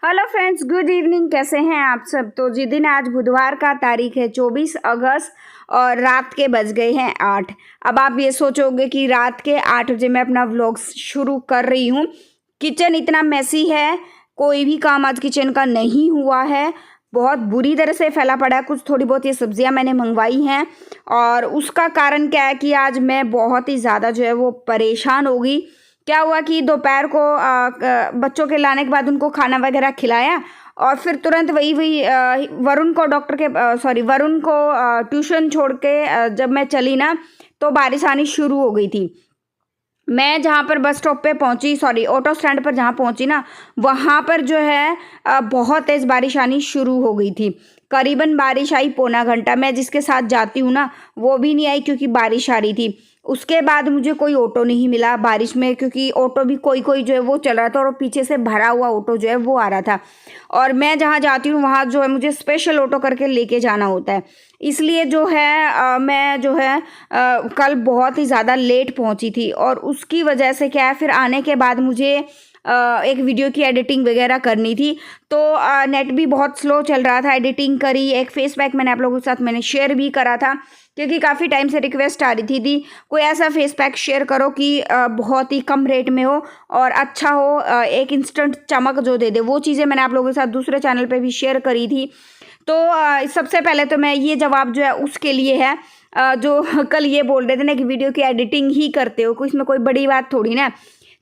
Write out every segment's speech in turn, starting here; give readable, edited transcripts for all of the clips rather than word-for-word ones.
Hello friends, good evening. कैसे हैं आप सब। तो जी दिन आज बुधवार का तारीख है 24 अगस्त और रात के बज गए हैं 8। अब आप ये सोचोगे कि रात के 8 बजे मैं अपना व्लॉग शुरू कर रही हूँ। किचन इतना मैसी है, कोई भी काम आज किचन का नहीं हुआ है, बहुत बुरी तरह से फैला पड़ा है। कुछ थोड़ी बहुत ये सब्जियां मैंने मंगवाई हैं और उसका कारण क्या है कि आज मैं बहुत ही ज़्यादा जो है वो परेशान हो गई। क्या हुआ कि दोपहर को बच्चों के लाने के बाद उनको खाना वगैरह खिलाया और फिर तुरंत वही वही वरुण को वरुण को ट्यूशन छोड़ के जब मैं चली ना तो बारिश आनी शुरू हो गई थी। मैं जहाँ पर बस स्टॉप पे पहुँची, ऑटो स्टैंड पर जहाँ पहुँची ना, वहाँ पर जो है बहुत तेज़ बारिश आनी शुरू हो गई थी। करीबन बारिश आई पौना घंटा। मैं जिसके साथ जाती हूँ ना वो भी नहीं आई क्योंकि बारिश आ रही थी। उसके बाद मुझे कोई ऑटो नहीं मिला बारिश में, क्योंकि ऑटो भी कोई कोई जो है वो चल रहा था और पीछे से भरा हुआ ऑटो जो है वो आ रहा था। और मैं जहाँ जाती हूँ वहाँ जो है मुझे स्पेशल ऑटो करके लेके जाना होता है। इसलिए जो है मैं जो है कल बहुत ही ज़्यादा लेट पहुँची थी और उसकी वजह से क्या है, फिर आने के बाद मुझे एक वीडियो की एडिटिंग वगैरह करनी थी। तो नेट भी बहुत स्लो चल रहा था। एडिटिंग करी, एक फेस पैक मैंने आप लोगों के साथ मैंने शेयर भी करा था क्योंकि काफ़ी टाइम से रिक्वेस्ट आ रही थी कोई ऐसा फेस पैक शेयर करो कि बहुत ही कम रेट में हो और अच्छा हो, एक इंस्टेंट चमक जो दे दे। वो चीज़ें मैंने आप लोगों के साथ दूसरे चैनल पे भी शेयर करी थी। तो सबसे पहले तो मैं ये जवाब जो है उसके लिए है जो कल ये बोल रहे थे ना कि वीडियो की एडिटिंग ही करते हो, इसमें कोई बड़ी बात थोड़ी ना।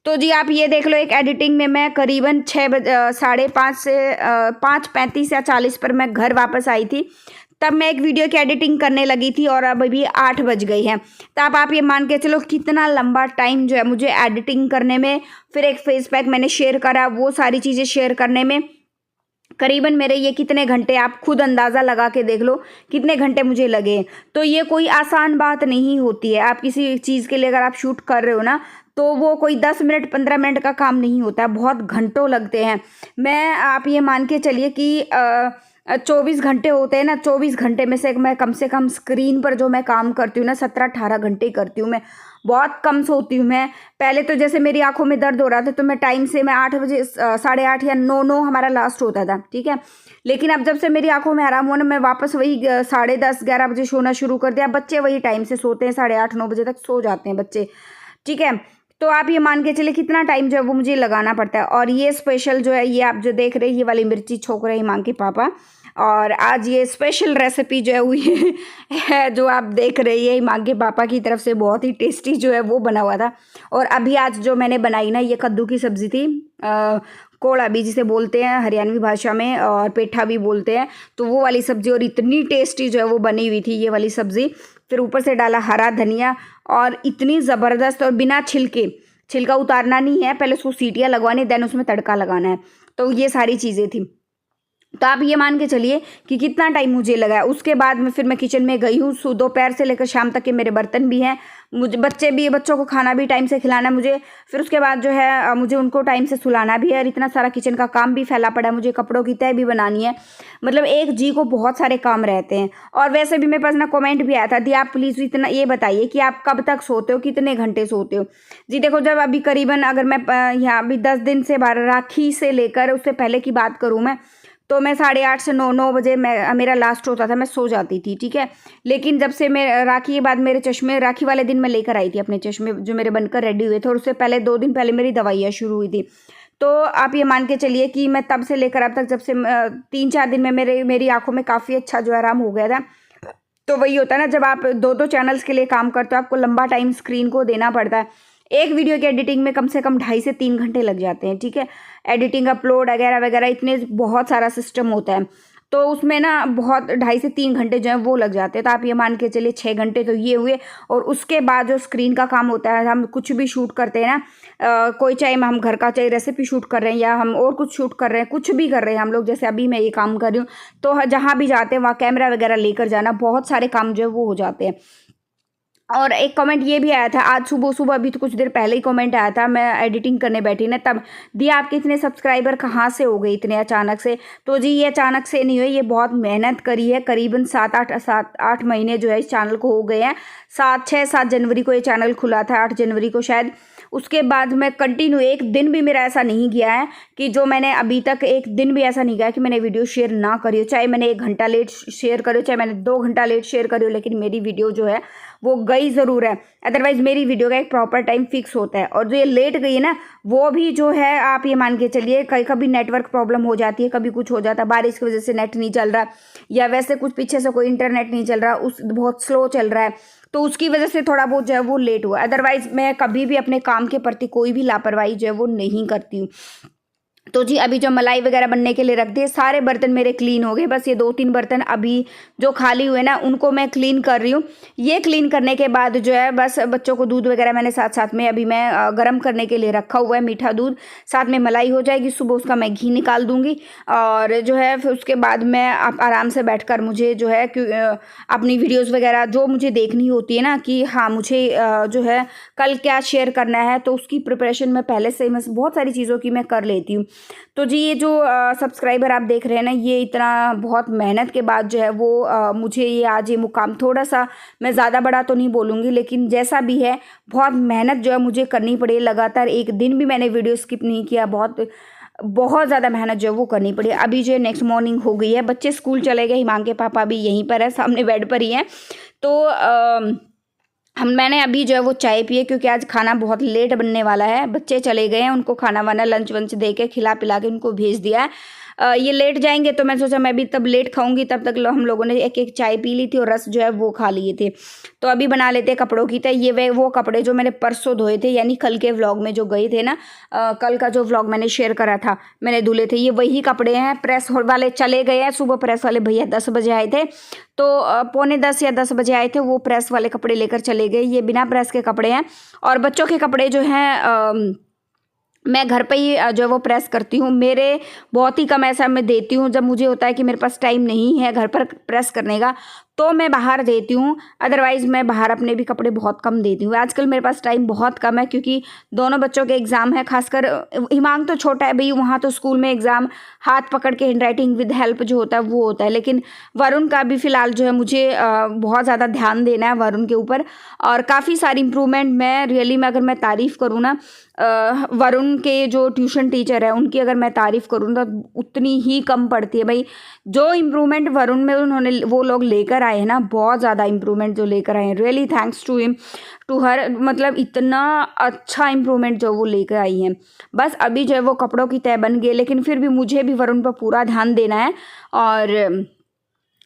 तो जी आप ये देख लो, एक एडिटिंग में मैं करीबन 5:30 से 5:35 या 40 पर मैं घर वापस आई थी। तब मैं एक वीडियो की एडिटिंग करने लगी थी और अब अभी 8 बज गई हैं। तब आप ये मान के चलो कितना लंबा टाइम जो है मुझे एडिटिंग करने में, फिर एक फेस पैक मैंने शेयर करा, वो सारी चीज़ें शेयर करने में करीबन मेरे ये कितने घंटे, आप खुद अंदाज़ा लगा के देख लो कितने घंटे मुझे लगे। तो ये कोई आसान बात नहीं होती है। आप किसी चीज़ के लिए अगर आप शूट कर रहे हो ना तो वो कोई 10 मिनट 15 मिनट का काम नहीं होता है, बहुत घंटों लगते हैं। मैं आप ये मान के चलिए कि 24 घंटे होते हैं ना, 24 घंटे में से कम स्क्रीन पर जो मैं काम करती हूँ ना 17-18 घंटे करती हूँ मैं। बहुत कम सोती हूँ मैं। पहले तो जैसे मेरी आंखों में दर्द हो रहा था तो मैं टाइम से मैं 8 बजे 8:30 या 9 हमारा लास्ट होता था, ठीक है। लेकिन अब जब से मेरी आंखों में आराम हुआ ना, मैं वापस वही 10:30 11 बजे सोना शुरू कर दिया। बच्चे वही टाइम से सोते हैं, 8:30 9 बजे तक सो जाते हैं बच्चे, ठीक है। तो आप ये मान के चलिए कितना टाइम जो है वो मुझे लगाना पड़ता है। और ये स्पेशल जो है, ये आप जो देख रहे हैं, ये वाली मिर्ची छोक रहे हैं मांग के पापा। और आज ये स्पेशल रेसिपी जो है हुई है जो आप देख रही है माँ के पापा की तरफ से, बहुत ही टेस्टी जो है वो बना हुआ था। और अभी आज जो मैंने बनाई ना, ये कद्दू की सब्ज़ी थी, कोड़ा भी जिसे बोलते हैं हरियाणवी भाषा में, और पेठा भी बोलते हैं। तो वो वाली सब्ज़ी और इतनी टेस्टी जो है वो बनी हुई थी ये वाली सब्ज़ी। फिर ऊपर से डाला हरा धनिया और इतनी ज़बरदस्त, और बिना छिलका उतारना नहीं है, पहले उसको सीटियाँ लगवानी, देन उसमें तड़का लगाना है। तो ये सारी चीज़ें थी। तो आप ये मान के चलिए कि कितना टाइम मुझे लगा। उसके बाद में फिर मैं किचन में गई हूँ। दोपहर से लेकर शाम तक के मेरे बर्तन भी हैं, मुझे बच्चों को खाना भी टाइम से खिलाना है मुझे। फिर उसके बाद जो है मुझे उनको टाइम से सुलाना भी है और इतना सारा किचन का काम भी फैला पड़ा है। मुझे कपड़ों की तह भी बनानी है। मतलब एक जी को बहुत सारे काम रहते हैं। और वैसे भी मेरे पास ना कमेंट भी आया था, दी आप प्लीज़ इतना ये बताइए कि आप कब तक सोते हो, कितने घंटे सोते हो। जी देखो, जब अभी करीबन अगर मैं यहाँ अभी 10 दिन से राखी से लेकर उससे पहले की बात करूँ मैं, तो मैं 8:30 से 9 बजे मेरा लास्ट होता था, मैं सो जाती थी, ठीक है। लेकिन जब से मैं राखी के बाद मेरे चश्मे, राखी वाले दिन मैं लेकर आई थी अपने चश्मे जो मेरे बनकर रेडी हुए थे, और उससे पहले 2 दिन पहले मेरी दवाइयाँ शुरू हुई थी। तो आप ये मान के चलिए कि मैं तब से लेकर अब तक, जब से 3-4 दिन में मेरी आंखों में काफ़ी अच्छा जो आराम हो गया था। तो वही होता है ना, जब आप 2-2 चैनल्स के लिए काम करते हो, आपको लंबा टाइम स्क्रीन को देना पड़ता है। एक वीडियो की एडिटिंग में कम से कम 2.5 से 3 घंटे लग जाते हैं, ठीक है। एडिटिंग, अपलोड वगैरह वगैरह, इतने बहुत सारा सिस्टम होता है। तो उसमें ना बहुत 2.5 से 3 घंटे जो है वो लग जाते हैं। तो आप ये मान के चलिए 6 घंटे तो ये हुए। और उसके बाद जो स्क्रीन का काम होता है, हम कुछ भी शूट करते हैं ना, कोई चाहे हम घर का चाहे रेसिपी शूट कर रहे हैं या हम और कुछ शूट कर रहे हैं, कुछ भी कर रहे हैं हम लोग, जैसे अभी मैं ये काम कर रही हूँ, तो जहाँ भी जाते हैं वहाँ कैमरा वगैरह लेकर जाना, बहुत सारे काम जो है वो हो जाते हैं। और एक कमेंट ये भी आया था आज सुबह अभी तो कुछ देर पहले ही कमेंट आया था, मैं एडिटिंग करने बैठी ना तब, दी आपके इतने सब्सक्राइबर कहाँ से हो गए इतने अचानक से। तो जी ये अचानक से नहीं हुए, ये बहुत मेहनत करी है। करीबन 7-8 महीने जो है इस चैनल को हो गए हैं। 7 जनवरी को ये चैनल खुला था, 8 जनवरी को शायद। उसके बाद मैं कंटिन्यू एक दिन भी मेरा ऐसा नहीं गया है कि जो मैंने अभी तक एक दिन भी ऐसा नहीं गया कि मैंने वीडियो शेयर ना करी हो। चाहे मैंने 1 घंटा लेट शेयर करी हो, चाहे मैंने 2 घंटा लेट शेयर करी हो, लेकिन मेरी वीडियो जो है वो गई ज़रूर है। अदरवाइज़ मेरी वीडियो का एक प्रॉपर टाइम फिक्स होता है। और जो ये लेट गई है ना, वो भी जो है आप ये मान के चलिए कहीं कभी नेटवर्क प्रॉब्लम हो जाती है, कभी कुछ हो जाता है, बारिश की वजह से नेट नहीं चल रहा, या वैसे कुछ पीछे से कोई इंटरनेट नहीं चल रहा, उस बहुत स्लो चल रहा है, तो उसकी वजह से थोड़ा बहुत जो है वो लेट हुआ। अदरवाइज़ मैं कभी भी अपने काम के प्रति कोई भी लापरवाही जो है वो नहीं करती हूँ। तो जी अभी जो मलाई वगैरह बनने के लिए रख दिए, सारे बर्तन मेरे क्लीन हो गए। बस ये 2-3 बर्तन अभी जो खाली हुए ना, उनको मैं क्लीन कर रही हूँ। ये क्लीन करने के बाद जो है बस बच्चों को दूध वगैरह मैंने साथ साथ में अभी मैं गर्म करने के लिए रखा हुआ है, मीठा दूध, साथ में मलाई हो जाएगी। सुबह उसका मैं घी निकाल दूँगी और जो है फिर उसके बाद मैं आराम से बैठ कर मुझे जो है अपनी वीडियोज़ वगैरह जो मुझे देखनी होती है ना, कि हाँ मुझे जो है कल क्या शेयर करना है, तो उसकी प्रिपरेशन मैं पहले से मैं बहुत सारी चीज़ों की मैं कर लेती हूँ। तो जी ये जो सब्सक्राइबर आप देख रहे हैं ना, ये इतना बहुत मेहनत के बाद जो है वो मुझे ये आज ये मुकाम, थोड़ा सा मैं ज़्यादा बड़ा तो नहीं बोलूँगी, लेकिन जैसा भी है बहुत मेहनत जो है मुझे करनी पड़ी। लगातार एक दिन भी मैंने वीडियो स्किप नहीं किया, बहुत ज़्यादा मेहनत जो है वो करनी पड़ी। अभी जो है नेक्स्ट मॉर्निंग हो गई है, बच्चे स्कूल चले गए, हिमांग के पापा भी यहीं पर है, सामने बेड पर ही हैं। तो मैंने अभी जो है वो चाय पिए, क्योंकि आज खाना बहुत लेट बनने वाला है। बच्चे चले गए हैं, उनको खाना वाना लंच वंच दे के खिला पिला के उनको भेज दिया है। ये लेट जाएंगे तो मैं सोचा मैं भी तब लेट खाऊंगी, तब तक हम लोगों ने एक एक चाय पी ली थी और रस जो है वो खा लिए थे। तो अभी बना लेते हैं कपड़ों की तय। ये वो कपड़े जो मैंने परसों धोए थे, यानी कल के व्लॉग में जो गए थे ना, कल का जो व्लॉग मैंने शेयर करा था, मैंने धुले थे, ये वही कपड़े हैं। प्रेस वाले चले गए हैं, सुबह प्रेस वाले भैया 10 बजे आए थे, तो 9:45 या 10 बजे आए थे, वो प्रेस वाले कपड़े लेकर चले गए। ये बिना प्रेस के कपड़े हैं। और बच्चों के कपड़े जो हैं मैं घर पे ही जो है वो प्रेस करती हूँ। मेरे बहुत ही कम ऐसा मैं देती हूँ, जब मुझे होता है कि मेरे पास टाइम नहीं है घर पर प्रेस करने का, तो मैं बाहर देती हूँ। अदरवाइज़ मैं बाहर अपने भी कपड़े बहुत कम देती हूँ। आजकल मेरे पास टाइम बहुत कम है, क्योंकि दोनों बच्चों के एग्ज़ाम है। खासकर हिमांग तो छोटा है भाई, वहाँ तो स्कूल में एग्ज़ाम हाथ पकड़ के हैंडराइटिंग विद हेल्प जो होता है वो होता है। लेकिन वरुण का भी फ़िलहाल जो है मुझे बहुत ज़्यादा ध्यान देना है वरुण के ऊपर, और काफ़ी सारी इम्प्रूवमेंट मैं रियली में अगर मैं तारीफ़ करूँ ना, वरुण के जो ट्यूशन टीचर है उनकी अगर मैं तारीफ़ करूँ तो उतनी ही कम पड़ती है भाई। जो इम्प्रूवमेंट वरुण में उन्होंने वो लोग लेकर आए हैं ना, बहुत ज़्यादा इम्प्रूवमेंट जो लेकर आए हैं, really thanks to him, to her. मतलब इतना अच्छा इम्प्रूवमेंट जो वो लेकर आई हैं। बस अभी जो है वो कपड़ों की तय बन गई, लेकिन फिर भी मुझे भी वरुण पर पूरा ध्यान देना है। और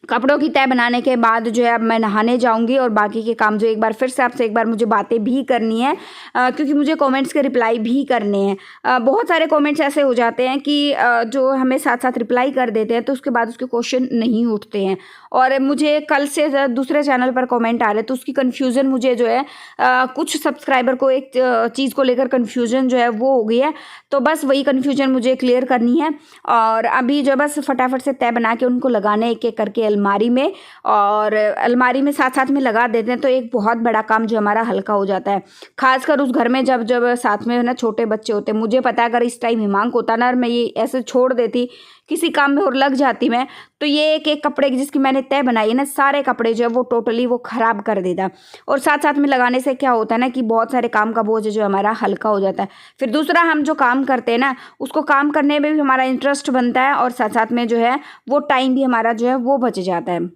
कपड़ों की तय बनाने के बाद जो है अब मैं नहाने जाऊंगी, और बाकी के काम जो एक बार फिर से आपसे एक बार मुझे बातें भी करनी है, क्योंकि मुझे कमेंट्स के रिप्लाई भी करने हैं। बहुत सारे कमेंट्स ऐसे हो जाते हैं कि जो हमें साथ साथ रिप्लाई कर देते हैं, तो उसके बाद उसके क्वेश्चन नहीं उठते हैं। और मुझे कल से दूसरे चैनल पर कमेंट आ रहे, तो उसकी कन्फ्यूज़न मुझे जो है कुछ सब्सक्राइबर को एक चीज़ को लेकर कन्फ्यूज़न जो है वो हो गई है, तो बस वही कन्फ्यूज़न मुझे क्लियर करनी है। और अभी जो बस फटाफट से तय बना के उनको लगाने एक एक करके अलमारी में, और अलमारी में साथ साथ में लगा देते हैं, तो एक बहुत बड़ा काम जो हमारा हल्का हो जाता है। खासकर उस घर में जब जब साथ में ना छोटे बच्चे होते हैं। मुझे पता है अगर इस टाइम हिमांक होता ना, और मैं ये ऐसे छोड़ देती किसी काम में और लग जाती मैं, तो ये एक एक कपड़े जिसकी मैंने तय बनाई है ना, सारे कपड़े जो है वो टोटली वो ख़राब कर देता। और साथ साथ में लगाने से क्या होता है ना, कि बहुत सारे काम का बोझ जो हमारा हल्का हो जाता है। फिर दूसरा, हम जो काम करते हैं ना, उसको काम करने में भी हमारा इंटरेस्ट बनता है, और साथ साथ में जो है वो टाइम भी हमारा जो है वो बच जाता है।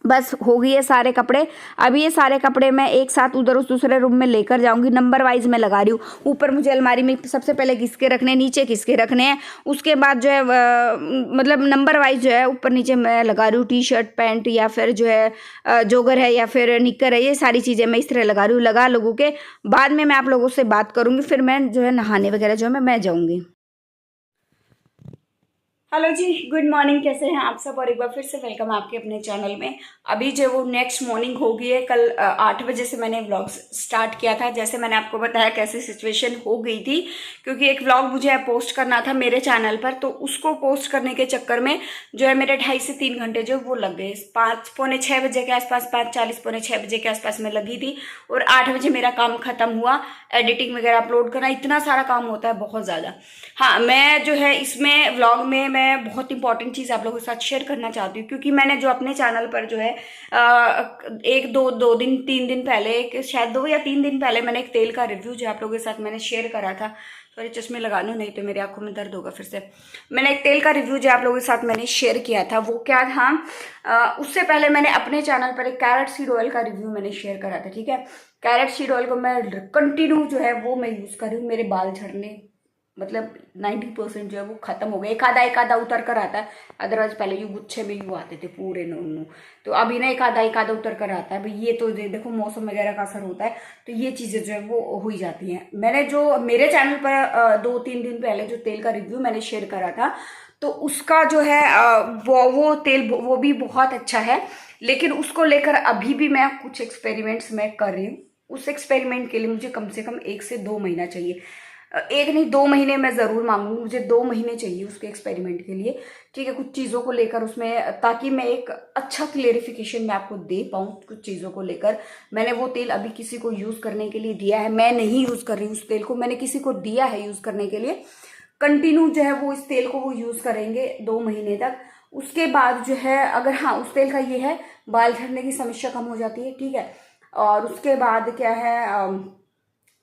बस हो गई है सारे कपड़े। अभी ये सारे कपड़े मैं एक साथ उधर उस दूसरे रूम में लेकर जाऊंगी। नंबर वाइज मैं लगा रही हूँ। ऊपर मुझे अलमारी में सबसे पहले किसके रखने हैं, नीचे किसके रखने हैं, उसके बाद जो है मतलब नंबर वाइज जो है ऊपर नीचे मैं लगा रही हूँ। टी शर्ट पैंट या फिर जो है जोगर है या फिर निक्कर है, ये सारी चीज़ें मैं इस तरह लगा रही हूँ। लगा लोगों के बाद में मैं आप लोगों से बात करूँगी, फिर मैं जो है नहाने वगैरह जो है मैं जाऊँगी। हेलो जी, गुड मॉर्निंग, कैसे हैं आप सब, और एक बार फिर से वेलकम आपके अपने चैनल में। अभी जो वो नेक्स्ट मॉर्निंग हो गई है। कल 8 बजे से मैंने व्लॉग स्टार्ट किया था, जैसे मैंने आपको बताया कैसी सिचुएशन हो गई थी, क्योंकि एक व्लॉग मुझे पोस्ट करना था मेरे चैनल पर, तो उसको पोस्ट करने के चक्कर में जो है मेरे 2.5 से 3 घंटे जो वो लग गए। 5 पौने 6 बजे के आसपास, 5:40 पौने 6 बजे के आसपास में लगी थी, और 8 बजे मेरा काम खत्म हुआ। एडिटिंग वगैरह अपलोड करना, इतना सारा काम होता है, बहुत ज़्यादा। हाँ, मैं जो है इसमें व्लॉग में मैं मैं बहुत इंपॉर्टेंट चीज़ आप लोगों के साथ शेयर करना चाहती हूँ, क्योंकि मैंने जो अपने चैनल पर जो है एक दो दिन 3 दिन पहले, एक शायद 2 या 3 दिन पहले मैंने एक तेल का रिव्यू जो आप लोगों के साथ मैंने शेयर करा था। सॉरी, चश्मे लगा लो नहीं तो मेरी आंखों में दर्द होगा फिर से। मैंने एक तेल का रिव्यू जो आप लोगों के साथ मैंने शेयर किया था, वो क्या था, उससे पहले मैंने अपने चैनल पर एक कैरेट सीड ऑयल का रिव्यू मैंने शेयर करा था। ठीक है, कैरेट सीड ऑयल को मैं कंटिन्यू जो है वो मैं यूज़ कर रही हूँ। मेरे बाल झड़ने मतलब 90% जो है वो खत्म हो गया। एक आधा उतर कर आता है, अदरवाइज पहले यूँ गुच्छे में यूँ आते थे पूरे नोनू, तो अभी ना एक आधा उतर कर आता है। भाई ये तो देखो मौसम वगैरह का असर होता है, तो ये चीज़ें जो है वो हो ही जाती हैं। मैंने जो मेरे चैनल पर 2-3 दिन पहले जो तेल का रिव्यू मैंने शेयर करा था, तो उसका जो है वो तेल वो भी बहुत अच्छा है, लेकिन उसको लेकर अभी भी मैं कुछ एक्सपेरिमेंट्स मैं कर रही हूँ। उस एक्सपेरिमेंट के लिए मुझे कम से कम 1 से 2 महीना चाहिए। एक नहीं 2 महीने मैं ज़रूर मांगूंगी, मुझे 2 महीने चाहिए उसके एक्सपेरिमेंट के लिए। ठीक है, कुछ चीज़ों को लेकर उसमें, ताकि मैं एक अच्छा क्लेरिफिकेशन मैं आपको दे पाऊँ कुछ चीज़ों को लेकर। मैंने वो तेल अभी किसी को यूज़ करने के लिए दिया है, मैं नहीं यूज़ कर रही हूँ उस तेल को, मैंने किसी को दिया है यूज़ करने के लिए। कंटिन्यू जो है वो इस तेल को वो यूज़ करेंगे 2 महीने तक। उसके बाद जो है, अगर हाँ उस तेल का ये है, बाल झड़ने की समस्या कम हो जाती है। ठीक है, और उसके बाद क्या है,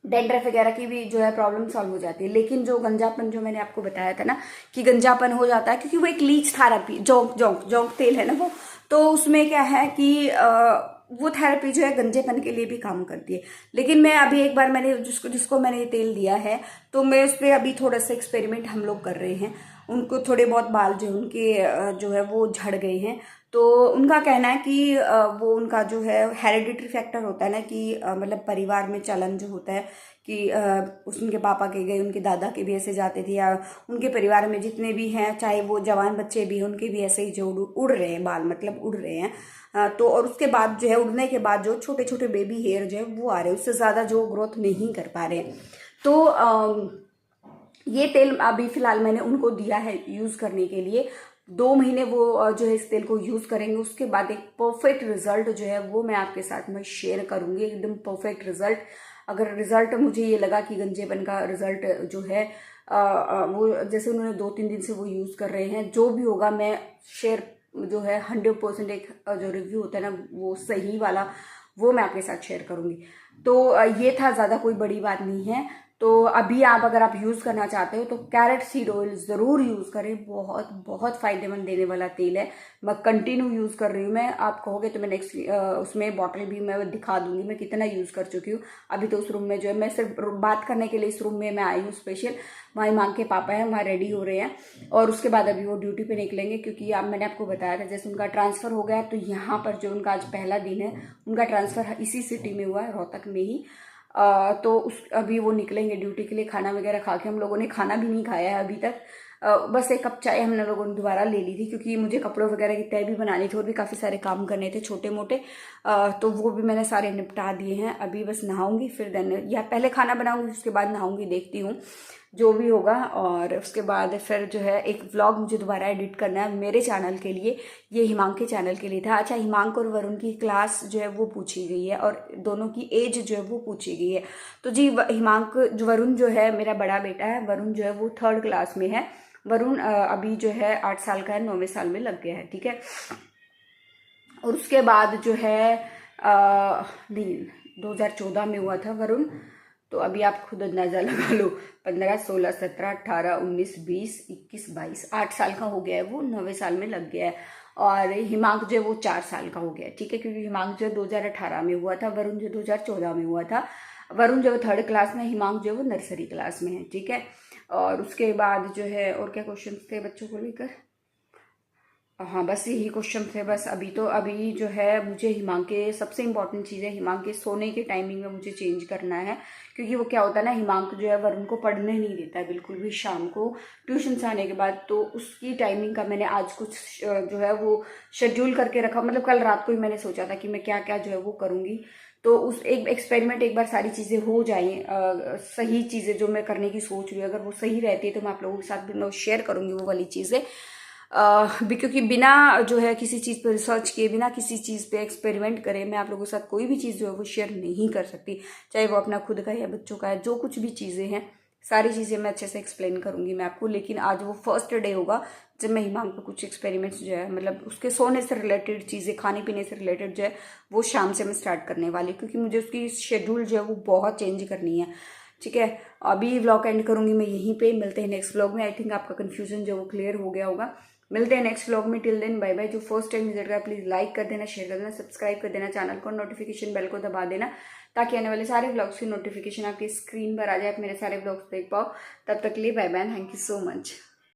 डेंड्रफ वगैरह की भी जो है प्रॉब्लम सॉल्व हो जाती है। लेकिन जो गंजापन जो मैंने आपको बताया था ना कि गंजापन हो जाता है, क्योंकि वो एक लीच थेरेपी, जोंक तेल है ना वो, तो उसमें क्या है कि वो थेरेपी जो है गंजेपन के लिए भी काम करती है। लेकिन मैं अभी एक बार मैंने जिसको मैंने ये तेल दिया है, तो मैं उस पर अभी थोड़ा सा एक्सपेरिमेंट हम लोग कर रहे हैं। उनको थोड़े बहुत बाल जो उनके जो है वो झड़ गए हैं, तो उनका कहना है कि वो उनका जो है हेरिडिटरी फैक्टर होता है ना, कि मतलब परिवार में चलन जो होता है कि उनके पापा के गए, उनके दादा के भी ऐसे जाते थे, या उनके परिवार में जितने भी हैं, चाहे वो जवान बच्चे भी हैं, उनके भी ऐसे ही जो उड़ रहे हैं बाल, मतलब उड़ रहे हैं। तो और उसके बाद जो है, उड़ने के बाद जो छोटे छोटे बेबी हेयर जो है वो आ रहे हैं, उससे ज़्यादा जो ग्रोथ नहीं कर पा रहे हैं। तो ये तेल अभी फिलहाल मैंने उनको दिया है यूज़ करने के लिए। 2 महीने वो जो है इस तेल को यूज़ करेंगे, उसके बाद एक परफेक्ट रिजल्ट जो है वो मैं आपके साथ में शेयर करूंगी, एकदम परफेक्ट रिजल्ट। अगर रिजल्ट मुझे ये लगा कि गंजेपन का रिजल्ट जो है वो, जैसे उन्होंने 2-3 दिन से वो यूज़ कर रहे हैं, जो भी होगा मैं शेयर जो है 100% एक जो रिव्यू होता है ना वो सही वाला, वो मैं आपके साथ शेयर करूंगी। तो ये था, ज़्यादा कोई बड़ी बात नहीं है। तो अभी अगर आप यूज़ करना चाहते हो तो कैरेट सीड ऑयल ज़रूर यूज़ करें, बहुत बहुत फ़ायदेमंद देने वाला तेल है। मैं कंटिन्यू यूज़ कर रही हूँ। मैं, आप कहोगे तो मैं नेक्स्ट उसमें बॉटल भी मैं दिखा दूंगी मैं कितना यूज़ कर चुकी हूँ। अभी तो उस रूम में जो है, मैं सिर्फ बात करने के लिए इस रूम में मैं आई हूँ स्पेशल। वहाँ मांग के पापा हैं, वहाँ रेडी हो रहे हैं, और उसके बाद अभी वो ड्यूटी पे निकलेंगे, क्योंकि अब मैंने आपको बताया था जैसे उनका ट्रांसफ़र हो गया, तो यहाँ पर जो उनका आज पहला दिन है, उनका ट्रांसफ़र इसी सिटी में हुआ है, रोहतक में ही। तो अभी वो निकलेंगे ड्यूटी के लिए। खाना वगैरह खा के, हम लोगों ने खाना भी नहीं खाया है अभी तक। बस एक कप चाय हमने लोगों ने दोबारा ले ली थी, क्योंकि मुझे कपड़ों वगैरह की तय भी बनानी थी, और भी काफ़ी सारे काम करने थे छोटे मोटे। तो वो भी मैंने सारे निपटा दिए हैं। अभी बस नहाऊंगी, फिर देन या पहले खाना बनाऊंगी, उसके बाद नहाऊंगी, देखती हूँ जो भी होगा। और उसके बाद फिर जो है एक व्लॉग मुझे दोबारा एडिट करना है मेरे चैनल के लिए। ये हिमांक के चैनल के लिए था। अच्छा, हिमांक और वरुण की क्लास जो है वो पूछी गई है, और दोनों की एज जो है वो पूछी गई है। तो जी, हिमांक वरुण जो है मेरा बड़ा बेटा है, वरुण जो है वो 3rd क्लास में है। वरुण अभी जो है 8 साल का है, 9वें साल में लग गया है। ठीक है, और उसके बाद जो है नहीं, 2014 में हुआ था वरुण। तो अभी आप खुद अंदाजा लगा लो, 15, 16, 17, 18, 19, 20, 21, 22, 8 साल का हो गया है वो, 9वें साल में लग गया है। और हिमांक जो है वो 4 साल का हो गया है। ठीक है, क्योंकि हिमांक जो 2018 में हुआ था, वरुण जो 2014 में हुआ था। वरुण जो 3rd क्लास में, हिमांक जो है वो नर्सरी क्लास में है। ठीक है, और उसके बाद जो है, और क्या क्वेश्चन थे बच्चों को लेकर? हाँ, बस यही क्वेश्चन थे बस। अभी जो है मुझे हिमांक के, सबसे इम्पॉर्टेंट चीज़ है हिमांक के सोने के टाइमिंग में मुझे चेंज करना है। क्योंकि वो क्या होता है ना, हिमांक जो है वरुण को पढ़ने नहीं देता है बिल्कुल भी शाम को ट्यूशन से आने के बाद। तो उसकी टाइमिंग का मैंने आज कुछ जो है वो शेड्यूल करके रखा, मतलब कल रात को ही मैंने सोचा था कि मैं क्या क्या जो है वो करूँगी। तो उस एक एक्सपेरिमेंट, एक बार सारी चीज़ें हो जाएं, सही चीज़ें जो मैं करने की सोच रही हूँ अगर वो सही रहती है, तो मैं आप लोगों के साथ भी मैं शेयर करूँगी वो वाली चीज़ें। क्योंकि बिना जो है किसी चीज़ पर रिसर्च किए, बिना किसी चीज़ पे एक्सपेरिमेंट करे, मैं आप लोगों के साथ कोई भी चीज़ जो है वो शेयर नहीं कर सकती। चाहे वो अपना खुद का है या बच्चों का है, जो कुछ भी चीज़ें हैं सारी चीज़ें मैं अच्छे से एक्सप्लेन करूंगी मैं आपको। लेकिन आज वो फर्स्ट डे होगा जब मैं हिमांक पे कुछ एक्सपेरिमेंट्स जो है मतलब उसके सोने से रिलेटेड चीज़ें, खाने पीने से रिलेटेड जो है वो शाम से मैं स्टार्ट करने वाली हूँ, क्योंकि मुझे उसकी शेड्यूल जो है वो बहुत चेंज करनी है। ठीक है, अभी व्लॉग एंड करूंगी मैं यहीं पे। मिलते हैं नेक्स्ट व्लॉग में। आई थिंक आपका कन्फ्यूजन जो वो क्लियर हो गया होगा। मिलते हैं नेक्स्ट व्लॉग में। Till then bye bye. जो फर्स्ट टाइम विजिट करा प्लीज लाइक कर देना, शेयर कर देना, सब्सक्राइब कर देना चैनल को, नोटिफिकेशन बेल को दबा देना ताकि आने वाले सारे व्लॉग्स की नोटिफिकेशन आपकी स्क्रीन पर आ जाए, आप मेरे सारे व्लॉग्स देख पाओ। तब तक के लिए bye bye, thank you so much.